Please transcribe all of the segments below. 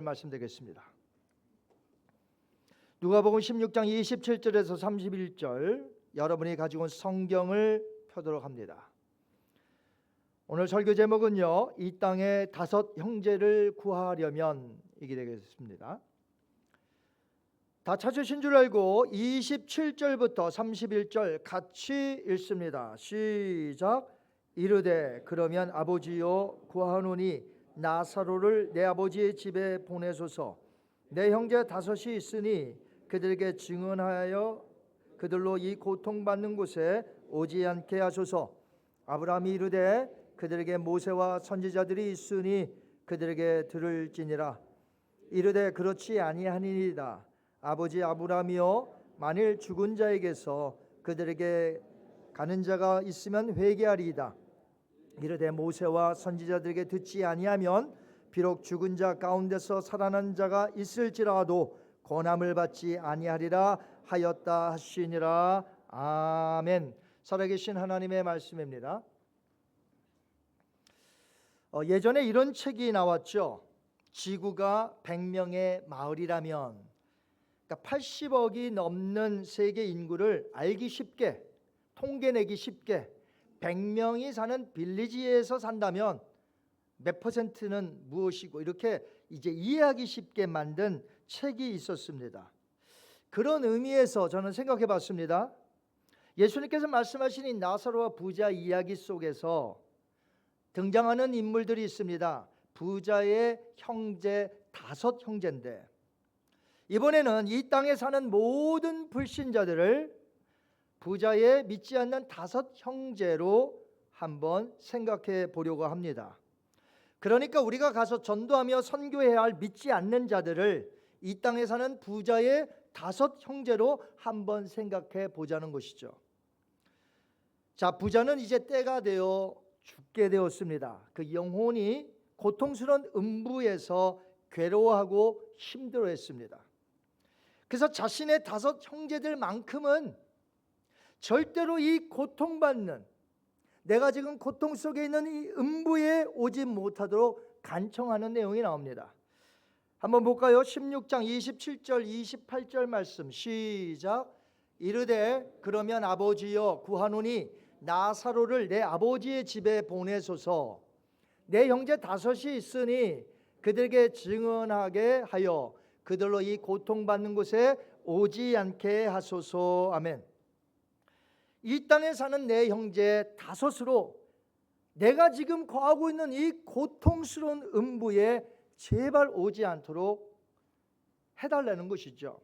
말씀드리겠습니다. 누가복음 16장 27절에서 31절 여러분이 가지고 온 성경을 펴도록 합니다. 오늘 설교 제목은요, 이 땅의 다섯 형제를 구하려면 이게 되겠습니다. 다 찾으신 줄 알고 27절부터 31절 같이 읽습니다. 시작. 이르되 그러면 아버지여 구하노니 나사로를 내 아버지의 집에 보내소서. 내 형제 다섯이 있으니 그들에게 증언하여 그들로 이 고통받는 곳에 오지 않게 하소서. 아브라함이 이르되 그들에게 모세와 선지자들이 있으니 그들에게 들을지니라. 이르되 그렇지 아니하니이다. 아버지 아브라함이여 만일 죽은 자에게서 그들에게 가는 자가 있으면 회개하리이다. 이르되 모세와 선지자들에게 듣지 아니하면 비록 죽은 자 가운데서 살아난 자가 있을지라도 권함을 받지 아니하리라 하였다 하시니라. 아멘. 살아계신 하나님의 말씀입니다. 예전에 이런 책이 나왔죠. 지구가 100명의 마을이라면, 그러니까 80억이 넘는 세계 인구를 알기 쉽게, 통계내기 쉽게 100명이 사는 빌리지에서 산다면 몇 퍼센트는 무엇이고, 이렇게 이제 이해하기 쉽게 만든 책이 있었습니다. 그런 의미에서 저는 생각해 봤습니다. 예수님께서 말씀하신 이 나사로와 부자 이야기 속에서 등장하는 인물들이 있습니다. 부자의 형제 다섯 형제인데, 이번에는 이 땅에 사는 모든 불신자들을 부자의 믿지 않는 다섯 형제로 한번 생각해 보려고 합니다. 그러니까 우리가 가서 전도하며 선교해야 할 믿지 않는 자들을 이 땅에 사는 부자의 다섯 형제로 한번 생각해 보자는 것이죠. 자, 부자는 이제 때가 되어 죽게 되었습니다. 그 영혼이 고통스러운 음부에서 괴로워하고 힘들어했습니다. 그래서 자신의 다섯 형제들만큼은 절대로 이 고통받는, 내가 지금 고통 속에 있는 이 음부에 오지 못하도록 간청하는 내용이 나옵니다. 한번 볼까요? 16장 27절 28절 말씀 시작. 이르되 그러면 아버지여 구하노니 나사로를 내 아버지의 집에 보내소서. 내 형제 다섯이 있으니 그들에게 증언하게 하여 그들로 이 고통받는 곳에 오지 않게 하소서. 아멘. 이 땅에 사는 내 형제 다섯으로 내가 지금 거하고 있는 이 고통스러운 음부에 제발 오지 않도록 해달라는 것이죠.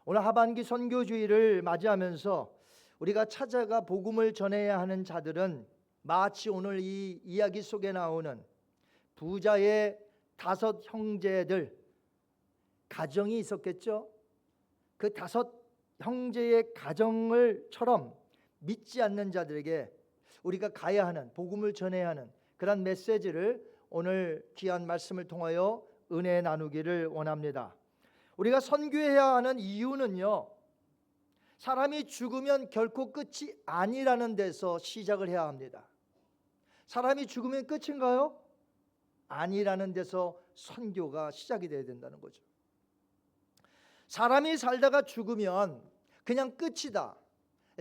오늘 하반기 선교주의를 맞이하면서 우리가 찾아가 복음을 전해야 하는 자들은 마치 오늘 이 이야기 속에 나오는 부자의 다섯 형제들 가정이 있었겠죠. 그 다섯 형제의 가정을처럼 믿지 않는 자들에게 우리가 가야 하는, 복음을 전해야 하는 그런 메시지를 오늘 귀한 말씀을 통하여 은혜 나누기를 원합니다. 우리가 선교해야 하는 이유는요, 사람이 죽으면 결코 끝이 아니라는 데서 시작을 해야 합니다. 사람이 죽으면 끝인가요? 아니라는 데서 선교가 시작이 돼야 된다는 거죠. 사람이 살다가 죽으면 그냥 끝이다.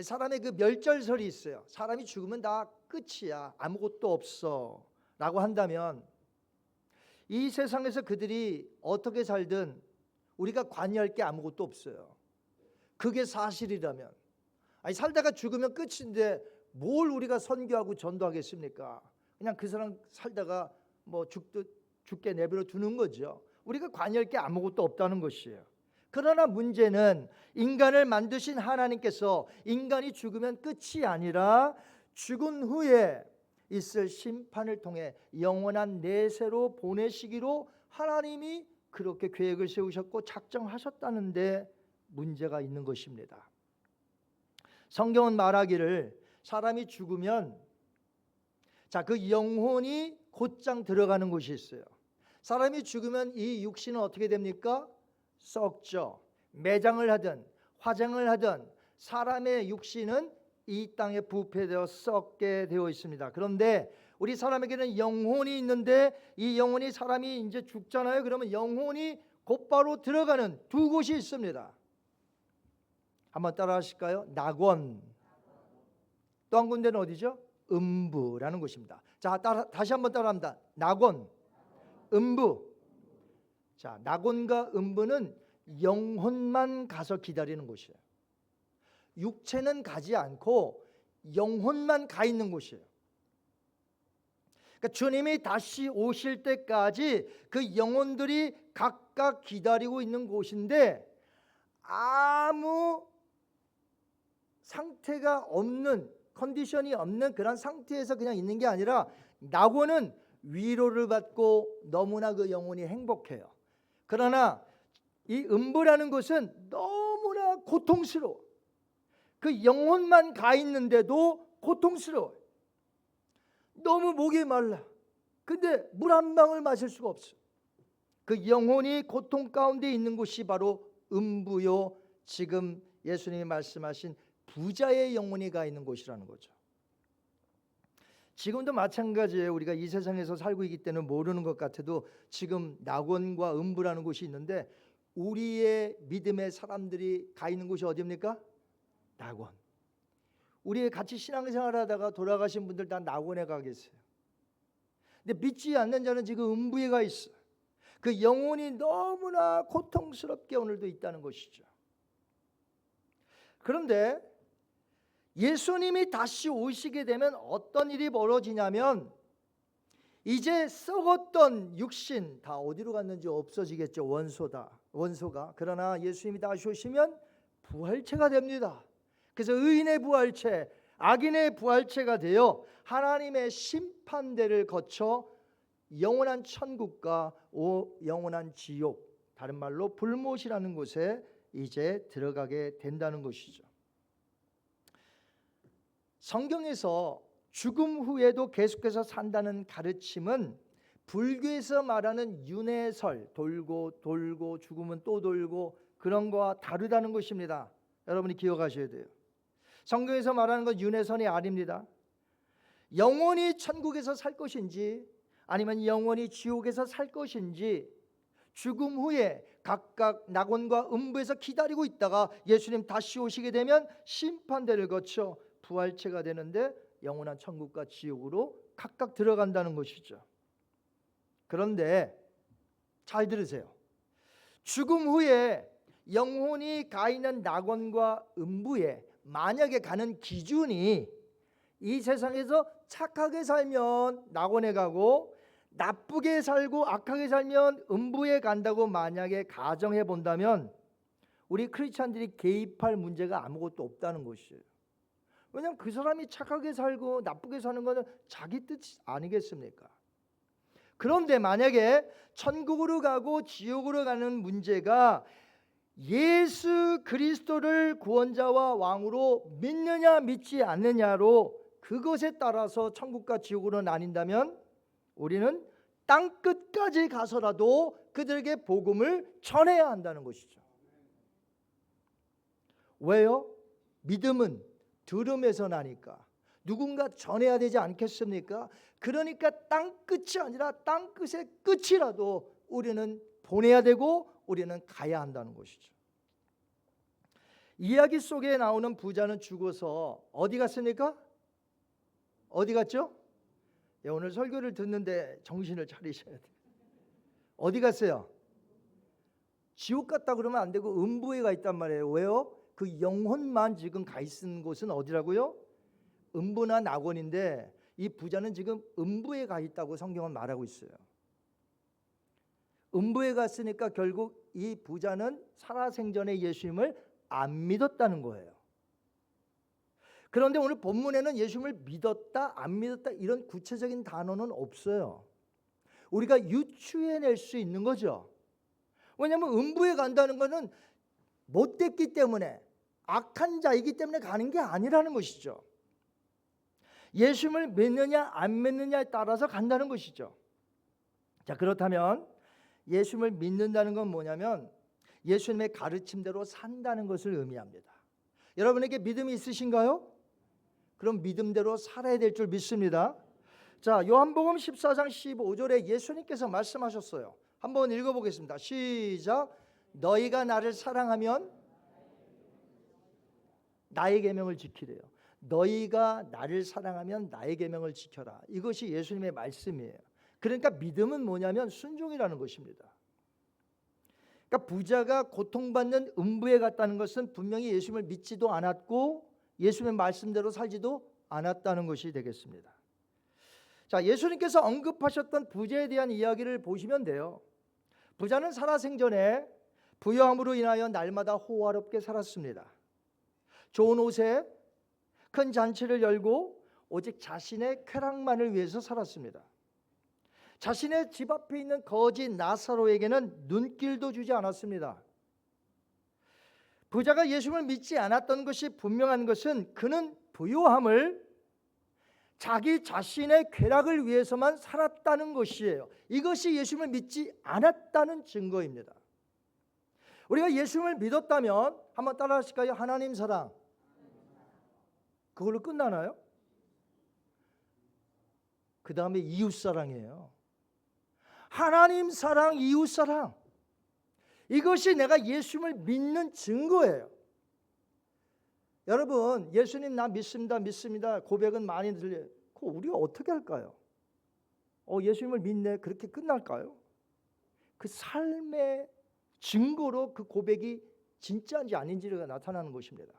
사람의 그 멸절설이 있어요. 사람이 죽으면 다 끝이야, 아무것도 없어 라고 한다면 이 세상에서 그들이 어떻게 살든 우리가 관여할 게 아무것도 없어요. 그게 사실이라면, 아니 살다가 죽으면 끝인데 뭘 우리가 선교하고 전도하겠습니까? 그냥 그 사람 살다가 뭐 죽게 내버려 두는 거죠. 우리가 관여할 게 아무것도 없다는 것이에요. 그러나 문제는 인간을 만드신 하나님께서 인간이 죽으면 끝이 아니라 죽은 후에 있을 심판을 통해 영원한 내세로 보내시기로 하나님이 그렇게 계획을 세우셨고 작정하셨다는데 문제가 있는 것입니다. 성경은 말하기를 사람이 죽으면 그 영혼이 곧장 들어가는 곳이 있어요. 사람이 죽으면 이 육신은 어떻게 됩니까? 썩죠. 매장을 하든 화장을 하든 사람의 육신은 이 땅에 부패되어 썩게 되어 있습니다. 그런데 우리 사람에게는 영혼이 있는데 이 영혼이 사람이 이제 죽잖아요. 그러면 영혼이 곧바로 들어가는 두 곳이 있습니다. 한번 따라 하실까요? 낙원. 또 한 군데는 어디죠? 음부라는 곳입니다. 자, 다시 한번 따라합니다. 낙원, 음부. 자, 낙원과 음부는 영혼만 가서 기다리는 곳이에요. 육체는 가지 않고 영혼만 가 있는 곳이에요. 그러니까 주님이 다시 오실 때까지 그 영혼들이 각각 기다리고 있는 곳인데 아무 상태가 없는, 컨디션이 없는 그런 상태에서 그냥 있는 게 아니라 낙원은 위로를 받고 너무나 그 영혼이 행복해요. 그러나 이 음부라는 곳은 너무나 고통스러워. 그 영혼만 가 있는데도 고통스러워요. 너무 목이 말라. 근데 물 한 방울 마실 수가 없어. 그 영혼이 고통 가운데 있는 곳이 바로 음부요. 지금 예수님이 말씀하신 부자의 영혼이 가 있는 곳이라는 거죠. 지금도 마찬가지예요. 우리가 이 세상에서 살고 있기 때문에 모르는 것 같아도 지금 낙원과 음부라는 곳이 있는데 우리의 믿음의 사람들이 가 있는 곳이 어디입니까? 낙원. 우리 같이 신앙생활하다가 돌아가신 분들 다 낙원에 가 계세요. 근데 믿지 않는 자는 지금 음부에 가 있어. 그 영혼이 너무나 고통스럽게 오늘도 있다는 것이죠. 그런데 예수님이 다시 오시게 되면 어떤 일이 벌어지냐면 이제 썩었던 육신 다 어디로 갔는지 없어지겠죠. 원소가. 그러나 예수님이 다시 오시면 부활체가 됩니다. 그래서 의인의 부활체, 악인의 부활체가 되어 하나님의 심판대를 거쳐 영원한 천국과 영원한 지옥, 다른 말로 불못이라는 곳에 이제 들어가게 된다는 것이죠. 성경에서 죽음 후에도 계속해서 산다는 가르침은 불교에서 말하는 윤회설, 돌고 죽으면 또 돌고 그런 거와 다르다는 것입니다. 여러분이 기억하셔야 돼요. 성경에서 말하는 건 윤회선이 아닙니다. 영원히 천국에서 살 것인지 아니면 영원히 지옥에서 살 것인지 죽음 후에 각각 낙원과 음부에서 기다리고 있다가 예수님 다시 오시게 되면 심판대를 거쳐 부활체가 되는데 영원한 천국과 지옥으로 각각 들어간다는 것이죠. 그런데 잘 들으세요. 죽음 후에 영혼이 가 있는 낙원과 음부에 만약에 가는 기준이 이 세상에서 착하게 살면 낙원에 가고 나쁘게 살고 악하게 살면 음부에 간다고 만약에 가정해 본다면 우리 크리스찬들이 개입할 문제가 아무것도 없다는 것이에요. 왜냐하면 그 사람이 착하게 살고 나쁘게 사는 것은 자기 뜻 아니겠습니까? 그런데 만약에 천국으로 가고 지옥으로 가는 문제가 예수 그리스도를 구원자와 왕으로 믿느냐 믿지 않느냐로 그것에 따라서 천국과 지옥으로 나뉜다면 우리는 땅 끝까지 가서라도 그들에게 복음을 전해야 한다는 것이죠. 왜요? 믿음은 들음에서 나니까 누군가 전해야 되지 않겠습니까? 그러니까 땅 끝이 아니라 땅 끝의 끝이라도 우리는 보내야 되고 우리는 가야 한다는 것이죠. 이야기 속에 나오는 부자는 죽어서 어디 갔습니까? 어디 갔죠? 오늘 설교를 듣는데 정신을 차리셔야 돼요. 어디 갔어요? 지옥 갔다 그러면 안 되고 음부에 가 있단 말이에요. 왜요? 그 영혼만 지금 가 있는 곳은 어디라고요? 음부나 낙원인데 이 부자는 지금 음부에 가 있다고 성경은 말하고 있어요. 음부에 갔으니까 결국 이 부자는 살아생전에 예수님을 안 믿었다는 거예요. 그런데 오늘 본문에는 예수님을 믿었다 안 믿었다 이런 구체적인 단어는 없어요. 우리가 유추해낼 수 있는 거죠. 왜냐하면 음부에 간다는 것은 못됐기 때문에 악한 자이기 때문에 가는 게 아니라는 것이죠. 예수님을 믿느냐 안 믿느냐에 따라서 간다는 것이죠. 자, 그렇다면 예수님을 믿는다는 건 뭐냐면 예수님의 가르침대로 산다는 것을 의미합니다. 여러분에게 믿음이 있으신가요? 그럼 믿음대로 살아야 될 줄 믿습니다. 자, 요한복음 14장 15절에 예수님께서 말씀하셨어요. 한번 읽어보겠습니다. 시작. 너희가 나를 사랑하면 나의 계명을 지키래요. 너희가 나를 사랑하면 나의 계명을 지켜라. 이것이 예수님의 말씀이에요. 그러니까 믿음은 뭐냐면 순종이라는 것입니다. 그러니까 부자가 고통받는 음부에 갔다는 것은 분명히 예수님을 믿지도 않았고 예수님의 말씀대로 살지도 않았다는 것이 되겠습니다. 자, 예수님께서 언급하셨던 부자에 대한 이야기를 보시면 돼요. 부자는 살아생전에 부유함으로 인하여 날마다 호화롭게 살았습니다. 좋은 옷에 큰 잔치를 열고 오직 자신의 쾌락만을 위해서 살았습니다. 자신의 집 앞에 있는 거지 나사로에게는 눈길도 주지 않았습니다. 부자가 예수님을 믿지 않았던 것이 분명한 것은 그는 부유함을 자기 자신의 쾌락을 위해서만 살았다는 것이에요. 이것이 예수님을 믿지 않았다는 증거입니다. 우리가 예수님을 믿었다면 한번 따라하실까요? 하나님 사랑. 그걸로 끝나나요? 그 다음에 이웃 사랑이에요. 하나님 사랑, 이웃 사랑. 이것이 내가 예수님을 믿는 증거예요. 여러분, 예수님 나 믿습니다, 믿습니다. 고백은 많이 들려요. 그거 우리가 어떻게 할까요? 예수님을 믿네. 그렇게 끝날까요? 그 삶의 증거로 그 고백이 진짜인지 아닌지가 나타나는 것입니다.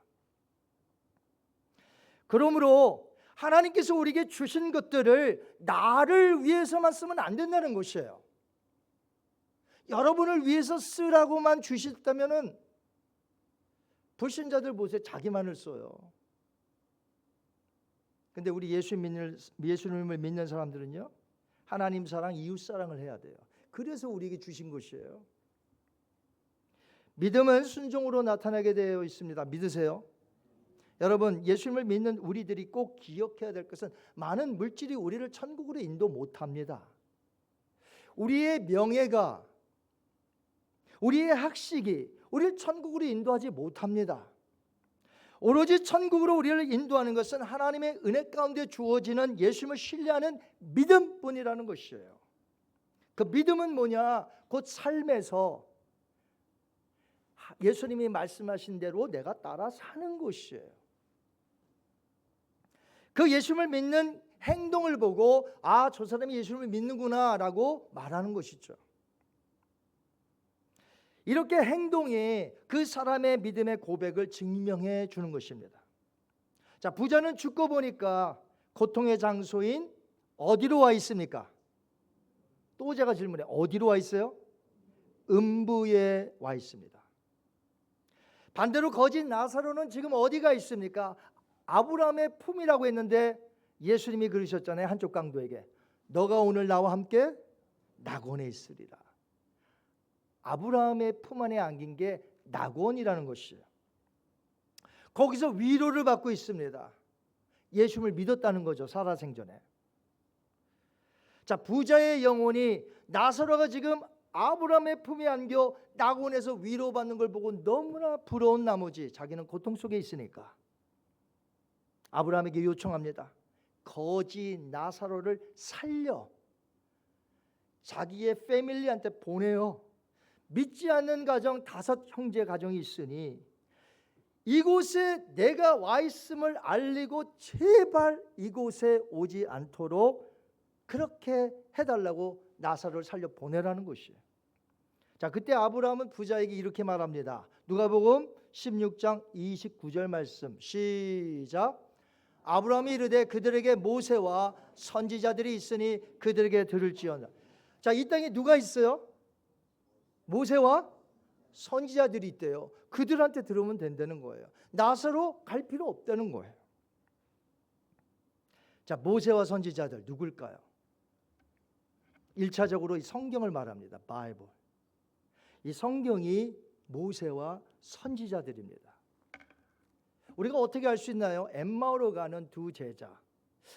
그러므로 하나님께서 우리에게 주신 것들을 나를 위해서만 쓰면 안 된다는 것이에요. 여러분을 위해서 쓰라고만 주셨다면은 불신자들 보세요. 자기만을 써요. 근데 우리 예수님을 믿는 사람들은요, 하나님 사랑, 이웃 사랑을 해야 돼요. 그래서 우리에게 주신 것이에요. 믿음은 순종으로 나타나게 되어 있습니다. 믿으세요? 여러분, 예수님을 믿는 우리들이 꼭 기억해야 될 것은 많은 물질이 우리를 천국으로 인도 못합니다. 우리의 명예가, 우리의 학식이 우리를 천국으로 인도하지 못합니다. 오로지 천국으로 우리를 인도하는 것은 하나님의 은혜 가운데 주어지는 예수님을 신뢰하는 믿음뿐이라는 것이에요. 그 믿음은 뭐냐? 곧 삶에서 예수님이 말씀하신 대로 내가 따라 사는 것이에요. 그 예수님을 믿는 행동을 보고 저 사람이 예수님을 믿는구나 라고 말하는 것이죠. 이렇게 행동이 그 사람의 믿음의 고백을 증명해 주는 것입니다. 자, 부자는 죽고 보니까 고통의 장소인 어디로 와 있습니까? 또 제가 질문해, 어디로 와 있어요? 음부에 와 있습니다. 반대로 거짓 나사로는 지금 어디가 있습니까? 아브라함의 품이라고 했는데 예수님이 그러셨잖아요. 한쪽 강도에게 너가 오늘 나와 함께 낙원에 있으리라. 아브라함의 품 안에 안긴 게 낙원이라는 것이에요. 거기서 위로를 받고 있습니다. 예수님을 믿었다는 거죠. 살아생전에. 자, 부자의 영혼이 나사로가 지금 아브라함의 품에 안겨 낙원에서 위로받는 걸 보고 너무나 부러운 나머지 자기는 고통 속에 있으니까 아브라함에게 요청합니다. 거지 나사로를 살려 자기의 패밀리한테 보내요. 믿지 않는 가정 5 형제 가정이 있으니 이곳에 내가 와 있음을 알리고 제발 이곳에 오지 않도록 그렇게 해달라고 나사로를 살려 보내라는 것이에요. 자, 그때 아브라함은 부자에게 이렇게 말합니다. 누가복음 16장 29절 말씀 시작. 아브라함이 이르되 그들에게 모세와 선지자들이 있으니 그들에게 들을지어다. 자, 이 땅에 누가 있어요? 모세와 선지자들이 있대요. 그들한테 들으면 된다는 거예요. 나사로 갈 필요 없다는 거예요. 자, 모세와 선지자들 누굴까요? 1차적으로 이 성경을 말합니다. 바이블. 이 성경이 모세와 선지자들입니다. 우리가 어떻게 알 수 있나요? 엠마오로 가는 2 제자.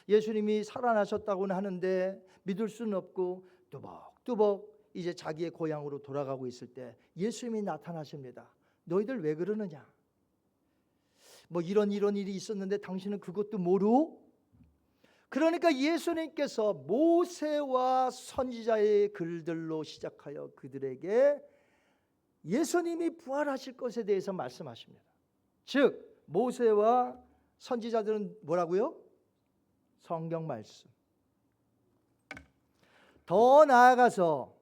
예수님이 살아나셨다고는 하는데 믿을 수는 없고 뚜벅뚜벅 이제 자기의 고향으로 돌아가고 있을 때 예수님이 나타나십니다. 너희들 왜 그러느냐? 뭐 이런 일이 있었는데 당신은 그것도 모르고? 그러니까 예수님께서 모세와 선지자의 글들로 시작하여 그들에게 예수님이 부활하실 것에 대해서 말씀하십니다. 즉 모세와 선지자들은 뭐라고요? 성경 말씀. 더 나아가서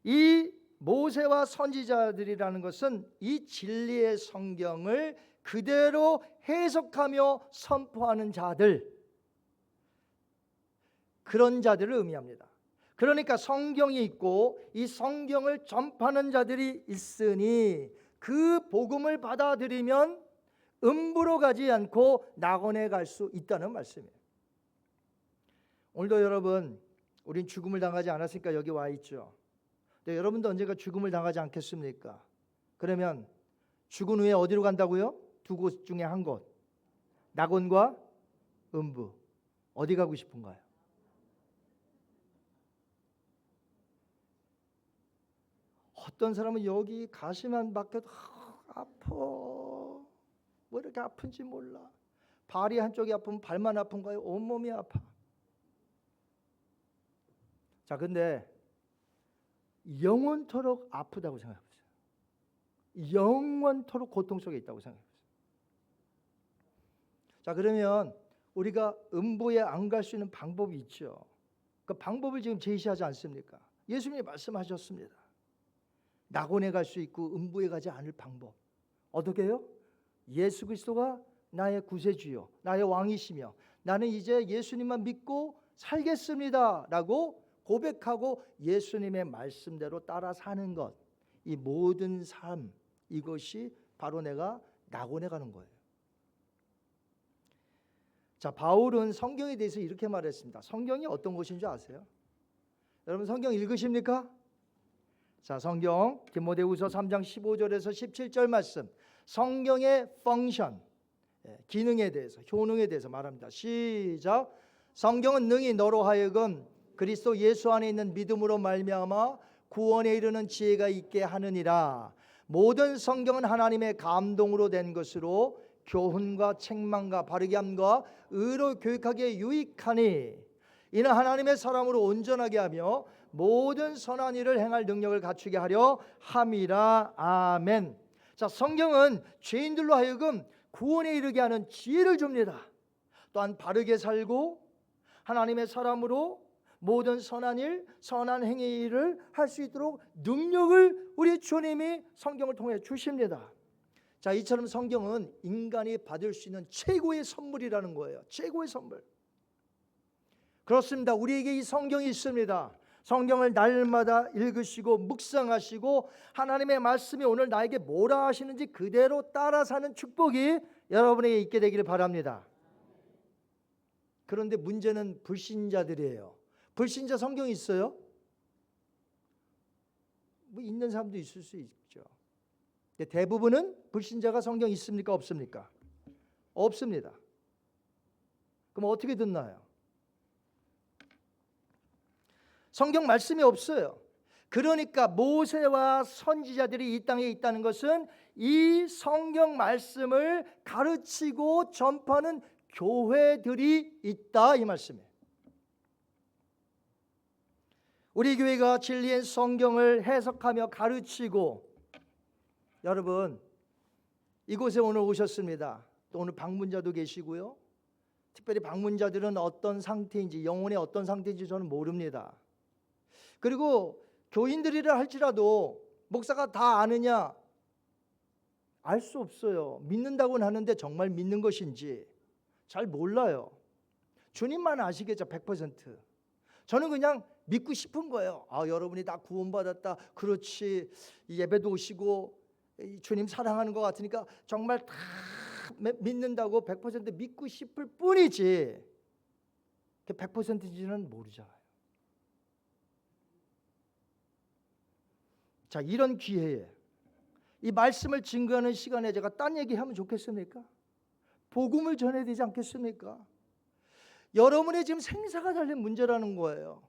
이 모세와 선지자들이라는 것은 이 진리의 성경을 그대로 해석하며 선포하는 자들, 그런 자들을 의미합니다. 그러니까 성경이 있고 이 성경을 전파하는 자들이 있으니 그 복음을 받아들이면 음부로 가지 않고 낙원에 갈 수 있다는 말씀이에요. 오늘도 여러분, 우린 죽음을 당하지 않았으니까 여기 와 있죠. 근데 여러분도 언젠가 죽음을 당하지 않겠습니까? 그러면 죽은 후에 어디로 간다고요? 두 곳 중에 한 곳, 낙원과 음부. 어디 가고 싶은가요? 어떤 사람은 여기 가시만 박혀도 아파, 뭐 이렇게 아픈지 몰라. 발이 한쪽이 아프면 발만 아픈가요? 온몸이 아파. 자, 근데 영원토록 아프다고 생각해보세요. 영원토록 고통 속에 있다고 생각해보세요. 자, 그러면 우리가 음부에 안 갈 수 있는 방법이 있죠. 그 방법을 지금 제시하지 않습니까? 예수님이 말씀하셨습니다. 낙원에 갈 수 있고 음부에 가지 않을 방법. 어떻게 해요? 예수 그리스도가 나의 구세주요, 나의 왕이시며 나는 이제 예수님만 믿고 살겠습니다 라고 고백하고 예수님의 말씀대로 따라 사는 것, 이 모든 삶, 이것이 바로 내가 낙원에 가는 거예요. 자, 바울은 성경에 대해서 이렇게 말했습니다. 성경이 어떤 것인 줄 아세요? 여러분 성경 읽으십니까? 자, 성경 디모데후서 3장 15절에서 17절 말씀, 성경의 펑션, 기능에 대해서, 효능에 대해서 말합니다. 시작. 성경은 능히 너로 하여금 그리스도 예수 안에 있는 믿음으로 말미암아 구원에 이르는 지혜가 있게 하느니라. 모든 성경은 하나님의 감동으로 된 것으로 교훈과 책망과 바르게 함과 의로 교육하기에 유익하니 이는 하나님의 사람으로 온전하게 하며 모든 선한 일을 행할 능력을 갖추게 하려 함이라. 아멘. 자, 성경은 죄인들로 하여금 구원에 이르게 하는 지혜를 줍니다. 또한 바르게 살고 하나님의 사람으로 모든 선한 일, 선한 행위를 할 수 있도록 능력을 우리 주님이 성경을 통해 주십니다. 자, 이처럼 성경은 인간이 받을 수 있는 최고의 선물이라는 거예요. 최고의 선물. 그렇습니다. 우리에게 이 성경이 있습니다. 성경을 날마다 읽으시고 묵상하시고 하나님의 말씀이 오늘 나에게 뭐라 하시는지 그대로 따라 사는 축복이 여러분에게 있게 되기를 바랍니다. 그런데 문제는 불신자들이에요. 불신자 성경이 있어요? 뭐 있는 사람도 있을 수 있죠. 근데 대부분은 불신자가 성경 있습니까? 없습니까? 없습니다. 그럼 어떻게 듣나요? 성경 말씀이 없어요. 그러니까 모세와 선지자들이 이 땅에 있다는 것은 이 성경 말씀을 가르치고 전파하는 교회들이 있다, 이 말씀이에요. 우리 교회가 진리의 성경을 해석하며 가르치고, 여러분 이곳에 오늘 오셨습니다. 또 오늘 방문자도 계시고요. 특별히 방문자들은 어떤 상태인지, 영혼의 어떤 상태인지 저는 모릅니다. 그리고 교인들이라 할지라도 목사가 다 아느냐? 알 수 없어요. 믿는다고는 하는데 정말 믿는 것인지 잘 몰라요. 주님만 아시겠죠. 100%. 저는 그냥 믿고 싶은 거예요. 아, 여러분이 다 구원받았다. 그렇지. 예배도 오시고 주님 사랑하는 것 같으니까 정말 다 믿는다고 100% 믿고 싶을 뿐이지 100%인지는 모르잖아요. 자, 이런 기회에 이 말씀을 증거하는 시간에 제가 딴 얘기하면 좋겠습니까? 복음을 전해야 되지 않겠습니까? 여러분의 지금 생사가 달린 문제라는 거예요.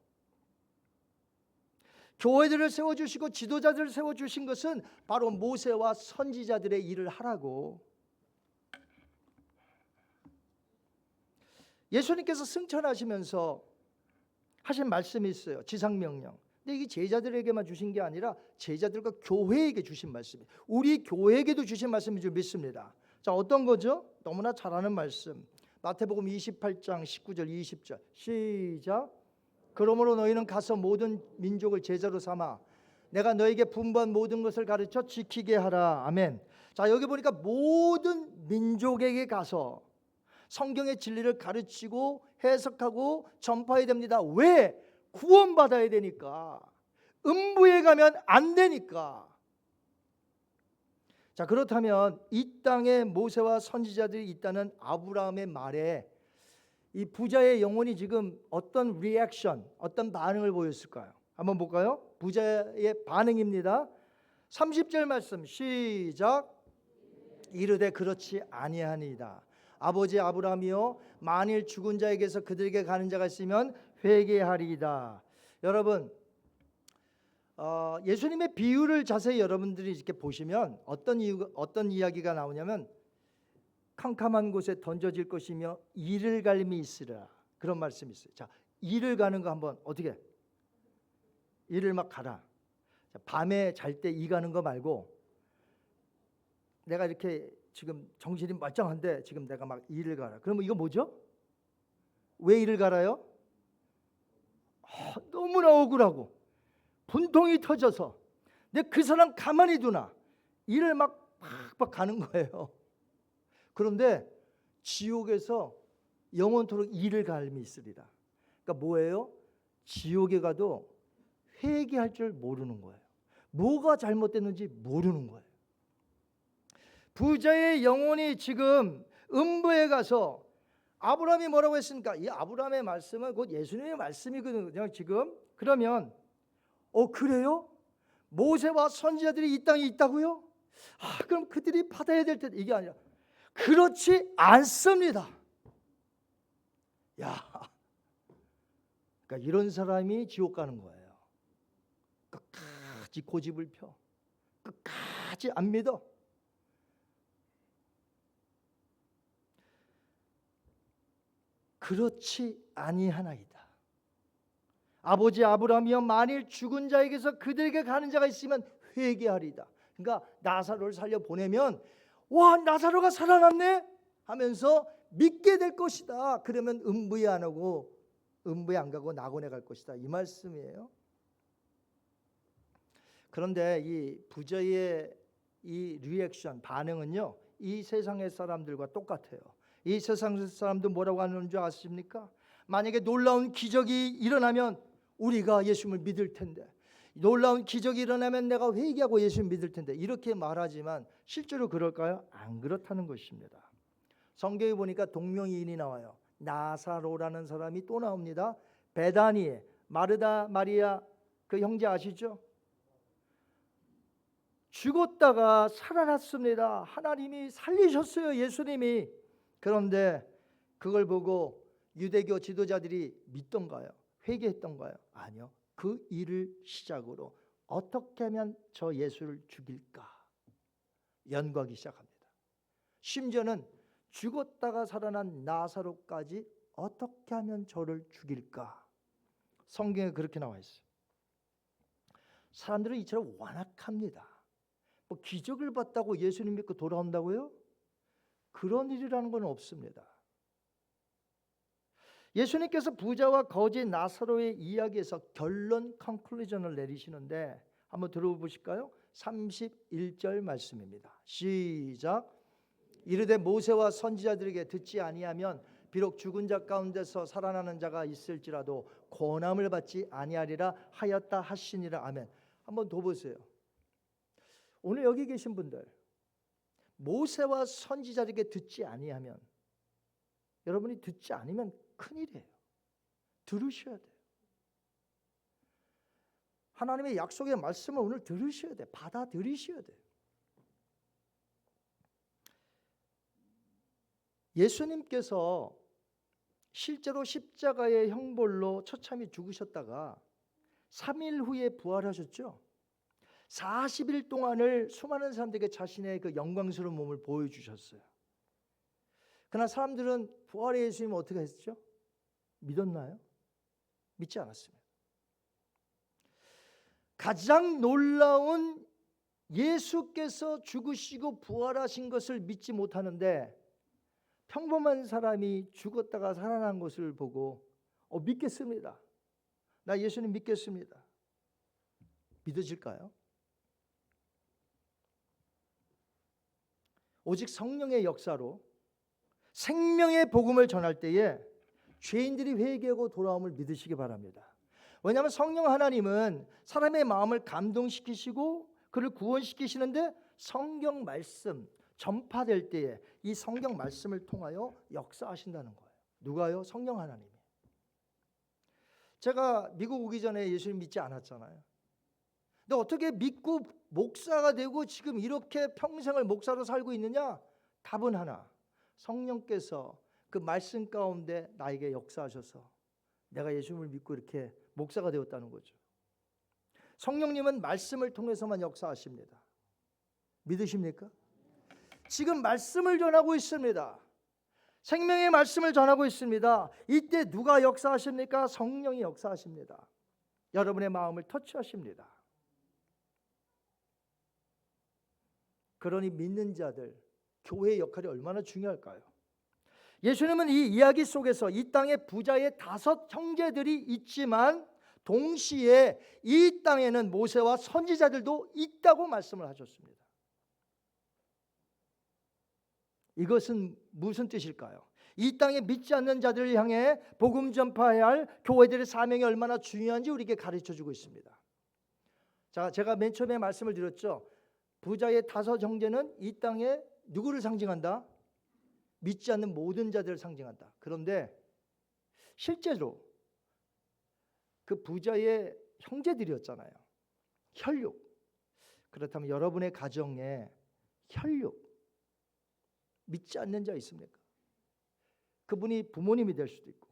교회들을 세워주시고 지도자들을 세워주신 것은 바로 모세와 선지자들의 일을 하라고. 예수님께서 승천하시면서 하신 말씀이 있어요. 지상명령. 근데 이게 제자들에게만 주신 게 아니라 제자들과 교회에게 주신 말씀이에요. 우리 교회에게도 주신 말씀인 줄 믿습니다. 자, 어떤 거죠? 너무나 잘 아는 말씀. 마태복음 28장 19절 20절 시작. 그러므로 너희는 가서 모든 민족을 제자로 삼아 내가 너에게 분부한 모든 것을 가르쳐 지키게 하라. 아멘. 자, 여기 보니까 모든 민족에게 가서 성경의 진리를 가르치고 해석하고 전파해야 됩니다. 왜? 구원받아야 되니까. 음부에 가면 안 되니까. 자, 그렇다면 이 땅에 모세와 선지자들이 있다는 아브라함의 말에 이 부자의 영혼이 지금 어떤 리액션, 어떤 반응을 보였을까요? 한번 볼까요? 부자의 반응입니다. 30절 말씀 시작. 이르되 그렇지 아니하니이다. 아버지 아브라함이여 만일 죽은 자에게서 그들에게 가는 자가 있으면 회개하리이다. 여러분, 예수님의 비유를 자세히 여러분들이 이렇게 보시면 어떤 이야기가 나오냐면 캄캄한 곳에 던져질 것이며 이를 갈미 있으라. 그런 말씀이 있어요. 자, 이를 가는 거 한번 어떻게? 이를 막 가라. 자, 밤에 잘 때 이 가는 거 말고 내가 이렇게 지금 정신이 멀쩡한데 지금 내가 막 이를 가라. 그러면 이거 뭐죠? 왜 이를 갈아요? 너무나 억울하고 분통이 터져서 근데 그 사람 가만히 두나 이를 막 팍팍 가는 거예요. 그런데 지옥에서 영원토록 이를 갈미 있으리라. 그러니까 뭐예요? 지옥에 가도 회개할 줄 모르는 거예요. 뭐가 잘못됐는지 모르는 거예요. 부자의 영혼이 지금 음부에 가서 아브라함이 뭐라고 했습니까? 이 아브라함의 말씀은 곧 예수님의 말씀이거든요. 지금 그러면 그래요? 모세와 선지자들이 이 땅에 있다고요? 그럼 그들이 받아야 될 텐데 이게 아니라 그렇지 않습니다. 야, 그러니까 이런 사람이 지옥 가는 거예요. 끝까지 고집을 펴, 끝까지 안 믿어. 그렇지 아니하나이다. 아버지 아브라함이여 만일 죽은 자에게서 그들에게 가는 자가 있으면 회개하리다. 그러니까 나사로를 살려 보내면 와 나사로가 살아났네 하면서 믿게 될 것이다. 그러면 음부에 안 오고 음부에 안 가고 낙원에 갈 것이다. 이 말씀이에요. 그런데 이 부자의 이 리액션 반응은요 이 세상의 사람들과 똑같아요. 이 세상 사람도 뭐라고 하는 줄 아십니까? 만약에 놀라운 기적이 일어나면 우리가 예수님을 믿을 텐데, 놀라운 기적이 일어나면 내가 회개하고 예수님을 믿을 텐데 이렇게 말하지만 실제로 그럴까요? 안 그렇다는 것입니다. 성경에 보니까 동명이인이 나와요. 나사로라는 사람이 또 나옵니다. 베다니에 마르다 마리아 그 형제 아시죠? 죽었다가 살아났습니다. 하나님이 살리셨어요. 예수님이. 그런데 그걸 보고 유대교 지도자들이 믿던가요? 회개했던가요? 아니요. 그 일을 시작으로 어떻게 하면 저 예수를 죽일까 연구하기 시작합니다. 심지어는 죽었다가 살아난 나사로까지 어떻게 하면 저를 죽일까? 성경에 그렇게 나와 있어요. 사람들은 이처럼 완악합니다. 뭐 기적을 봤다고 예수님 믿고 돌아온다고요? 그런 일이라는 건 없습니다. 예수님께서 부자와 거지 나사로의 이야기에서 결론 컨클루전을 내리시는데 한번 들어보실까요? 31절 말씀입니다. 시작. 이르되 모세와 선지자들에게 듣지 아니하면 비록 죽은 자 가운데서 살아나는 자가 있을지라도 권함을 받지 아니하리라 하였다 하시니라. 아멘. 한번 더 보세요. 오늘 여기 계신 분들 모세와 선지자들에게 듣지 아니하면 여러분이 듣지 않으면 큰일이에요. 들으셔야 돼요. 하나님의 약속의 말씀을 오늘 들으셔야 돼요. 받아들이셔야 돼요. 예수님께서 실제로 십자가의 형벌로 처참히 죽으셨다가 3일 후에 부활하셨죠. 40일 동안을 수많은 사람들에게 자신의 그 영광스러운 몸을 보여주셨어요. 그러나 사람들은 부활의 예수님을 어떻게 했죠? 믿었나요? 믿지 않았습니다. 가장 놀라운 예수께서 죽으시고 부활하신 것을 믿지 못하는데 평범한 사람이 죽었다가 살아난 것을 보고 믿겠습니다. 나 예수님 믿겠습니다. 믿어질까요? 오직 성령의 역사로 생명의 복음을 전할 때에 죄인들이 회개하고 돌아옴을 믿으시기 바랍니다. 왜냐하면 성령 하나님은 사람의 마음을 감동시키시고 그를 구원시키시는데 성경 말씀 전파될 때에 이 성경 말씀을 통하여 역사하신다는 거예요. 누가요? 성령 하나님이. 제가 미국 오기 전에 예수님 믿지 않았잖아요. 근데 어떻게 믿고 목사가 되고 지금 이렇게 평생을 목사로 살고 있느냐? 답은 하나. 성령께서 그 말씀 가운데 나에게 역사하셔서 내가 예수님을 믿고 이렇게 목사가 되었다는 거죠. 성령님은 말씀을 통해서만 역사하십니다. 믿으십니까? 지금 말씀을 전하고 있습니다. 생명의 말씀을 전하고 있습니다. 이때 누가 역사하십니까? 성령이 역사하십니다. 여러분의 마음을 터치하십니다. 그러니 믿는 자들, 교회의 역할이 얼마나 중요할까요? 예수님은 이 이야기 속에서 이 땅에 부자의 5 형제들이 있지만 동시에 이 땅에는 모세와 선지자들도 있다고 말씀을 하셨습니다. 이것은 무슨 뜻일까요? 이 땅에 믿지 않는 자들을 향해 복음 전파해야 할 교회들의 사명이 얼마나 중요한지 우리에게 가르쳐주고 있습니다. 자, 제가 맨 처음에 말씀을 드렸죠. 부자의 5 형제는 이 땅에 누구를 상징한다? 믿지 않는 모든 자들을 상징한다. 그런데 실제로 그 부자의 형제들이었잖아요. 혈육. 그렇다면 여러분의 가정에 혈육 믿지 않는 자 있습니까? 그분이 부모님이 될 수도 있고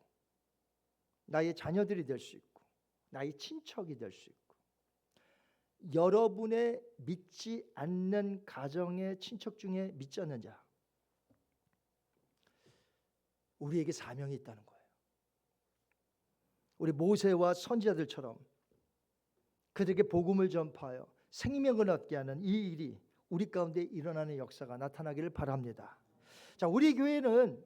나의 자녀들이 될 수 있고 나의 친척이 될 수 있고 여러분의 믿지 않는 가정의 친척 중에 믿지 않는 자 우리에게 사명이 있다는 거예요. 우리 모세와 선지자들처럼 그들에게 복음을 전파하여 생명을 얻게 하는 이 일이 우리 가운데 일어나는 역사가 나타나기를 바랍니다. 자, 우리 교회는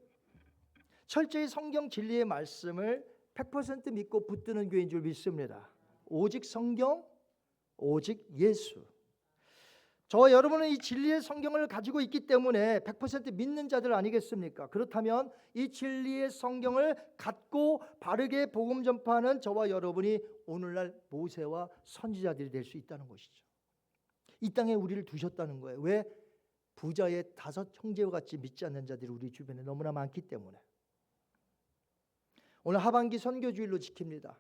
철저히 성경 진리의 말씀을 100% 믿고 붙드는 교회인 줄 믿습니다. 오직 성경, 오직 예수. 저와 여러분은 이 진리의 성경을 가지고 있기 때문에 100% 믿는 자들 아니겠습니까? 그렇다면 이 진리의 성경을 갖고 바르게 복음 전파하는 저와 여러분이 오늘날 모세와 선지자들이 될 수 있다는 것이죠. 이 땅에 우리를 두셨다는 거예요. 왜? 부자의 5 형제와 같이 믿지 않는 자들이 우리 주변에 너무나 많기 때문에. 오늘 하반기 선교주일로 지킵니다.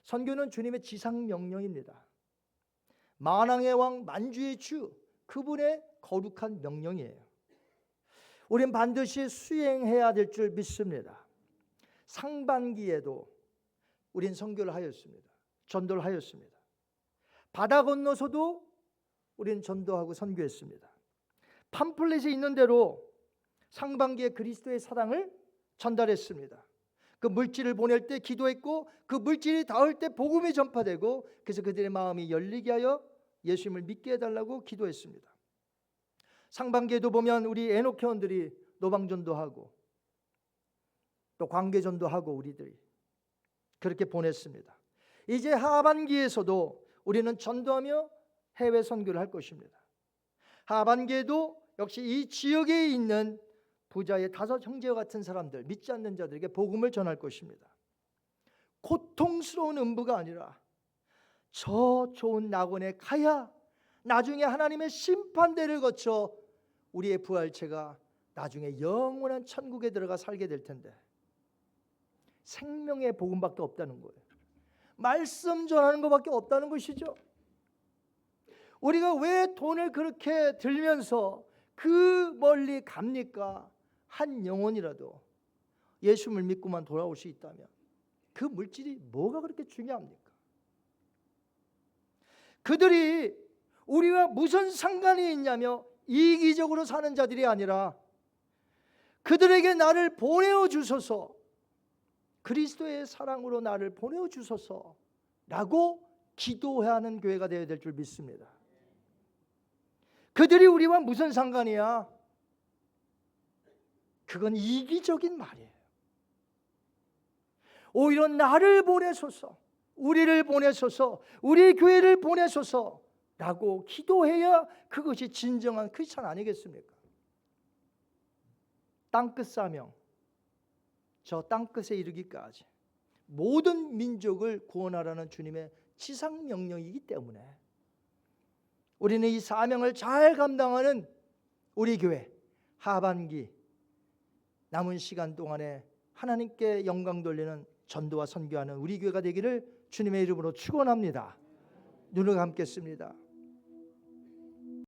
선교는 주님의 지상 명령입니다. 만왕의 왕 만주의 주 그분의 거룩한 명령이에요. 우린 반드시 수행해야 될 줄 믿습니다. 상반기에도 우린 선교를 하였습니다. 전도를 하였습니다. 바다 건너서도 우린 전도하고 선교했습니다. 팜플렛에 있는 대로 상반기에 그리스도의 사랑을 전달했습니다. 그 물질을 보낼 때 기도했고 그 물질이 닿을 때 복음이 전파되고 그래서 그들의 마음이 열리게 하여 예수님을 믿게 해달라고 기도했습니다. 상반기에도 보면 우리 에녹회원들이 노방전도하고 또 관계전도하고 우리들이 그렇게 보냈습니다. 이제 하반기에서도 우리는 전도하며 해외 선교를 할 것입니다. 하반기에도 역시 이 지역에 있는 부자의 5 형제와 같은 사람들, 믿지 않는 자들에게 복음을 전할 것입니다. 고통스러운 음부가 아니라 저 좋은 낙원에 가야 나중에 하나님의 심판대를 거쳐 우리의 부활체가 나중에 영원한 천국에 들어가 살게 될 텐데 생명의 복음밖에 없다는 거예요. 말씀 전하는 것밖에 없다는 것이죠. 우리가 왜 돈을 그렇게 들면서 그 멀리 갑니까? 한 영혼이라도 예수님을 믿고만 돌아올 수 있다면 그 물질이 뭐가 그렇게 중요합니까? 그들이 우리와 무슨 상관이 있냐며 이기적으로 사는 자들이 아니라 그들에게 나를 보내어 주소서 그리스도의 사랑으로 나를 보내주소서라고 기도해야 하는 교회가 되어야 될 줄 믿습니다. 그들이 우리와 무슨 상관이야? 그건 이기적인 말이에요. 오히려 나를 보내소서, 우리를 보내소서, 우리 교회를 보내소서라고 기도해야 그것이 진정한 크리스찬 아니겠습니까? 땅끝 사명, 저 땅끝에 이르기까지 모든 민족을 구원하라는 주님의 지상 명령이기 때문에 우리는 이 사명을 잘 감당하는 우리 교회 하반기 남은 시간 동안에 하나님께 영광 돌리는 전도와 선교하는 우리 교회가 되기를 주님의 이름으로 축원합니다. 눈을 감겠습니다.